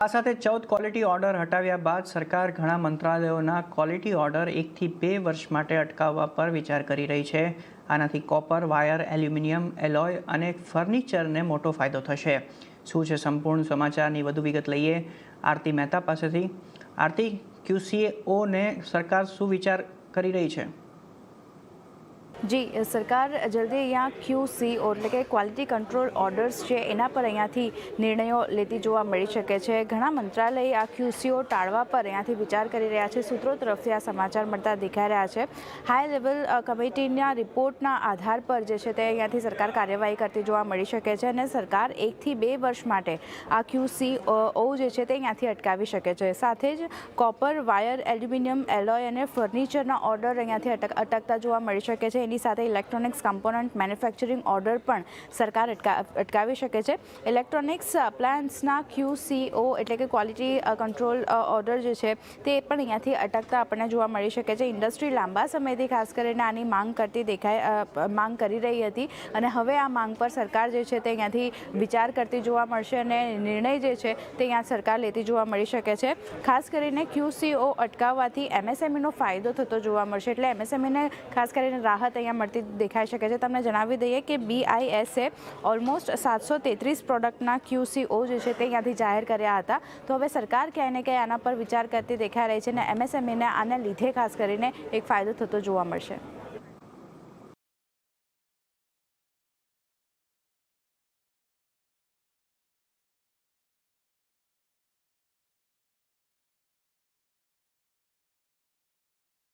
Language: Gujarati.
આ સાથે 14 ક્વોલિટી ઓર્ડર હટાવ્યા બાદ સરકાર ઘણા મંત્રાલયોના ક્વોલિટી ઓર્ડર 1 થી 2 વર્ષ માટે અટકાવવા પર વિચાર કરી રહી છે। આનાથી કોપર, વાયર, એલ્યુમિનિયમ, એલોય અને ફર્નિચરને મોટો ફાયદો થશે। શું છે સંપૂર્ણ સમાચારની વધુ વિગત લઈએ આરતી મહેતા પાસેથી। આરતી, QCOને સરકાર શું વિચાર કરી રહી છે? जी सरकार जल्दी अँ QCO એટલે કે ક્વોલિટી કંટ્રોલ ઓર્ડર્સ છે એના પર અહીંયાથી નિર્ણયો લેતી જોવા મળી શકે છે। ઘણા મંત્રાલય આ QCO ટાળવા પર અહીંયાથી વિચાર કરી રહ્યા છે। સૂત્રો તરફથી આ સમાચાર મળતા દેખાઈ રહ્યા છે। હાઈ લેવલ કમિટીના રિપોર્ટના આધાર પર જે છે તે અહીંયાથી સરકાર કાર્યવાહી કરતી જોવા મળી શકે છે અને સરકાર 1 થી 2 વર્ષ માટે આ QCO જે છે તે અહીંયાથી અટકાવી શકે છે। સાથે જ કોપર, વાયર, એલ્યુમિનિયમ, એલોય અને ફર્નિચરના ઓર્ડર અહીંયાથી અટકતા જોવા મળી શકે છે। એની સાથે ઇલેક્ટ્રોનિક્સ કમ્પોનન્ટ મેન્યુફેક્ચરિંગ ઓર્ડર પણ સરકાર અટકાવી શકે છે। ઇલેક્ટ્રોનિક્સ અપ્લાયન્સના QCO એટલે કે ક્વોલિટી કંટ્રોલ ઓર્ડર જે છે તે પણ અહીંયાથી અટકતા આપણને જોવા મળી શકે છે। ઇન્ડસ્ટ્રી લાંબા સમયથી ખાસ કરીને આની માંગ કરી રહી હતી અને હવે આ માંગ પર સરકાર જે છે તે અહીંયાથી વિચાર કરતી જોવા મળશે અને નિર્ણય જે છે તે અહીંયા સરકાર લેતી જોવા મળી શકે છે। ખાસ કરીને QCO અટકાવવાથી MSMEનો ફાયદો થતો જોવા મળશે એટલે MSMEને ખાસ કરીને રાહત અહીંયા મળતી દેખાઈ શકે છે। તમને જણાવી દઈએ કે BISએ ઓલમોસ્ટ 733 પ્રોડક્ટના QCO જે છે તે અહીંયાથી જાહેર કર્યા હતા। તો હવે સરકાર ક્યાંય ને ક્યાંય આના પર વિચાર કરતી દેખાઈ રહી છે અને MSMEને આના લીધે ખાસ કરીને એક ફાયદો થતો જોવા મળશે।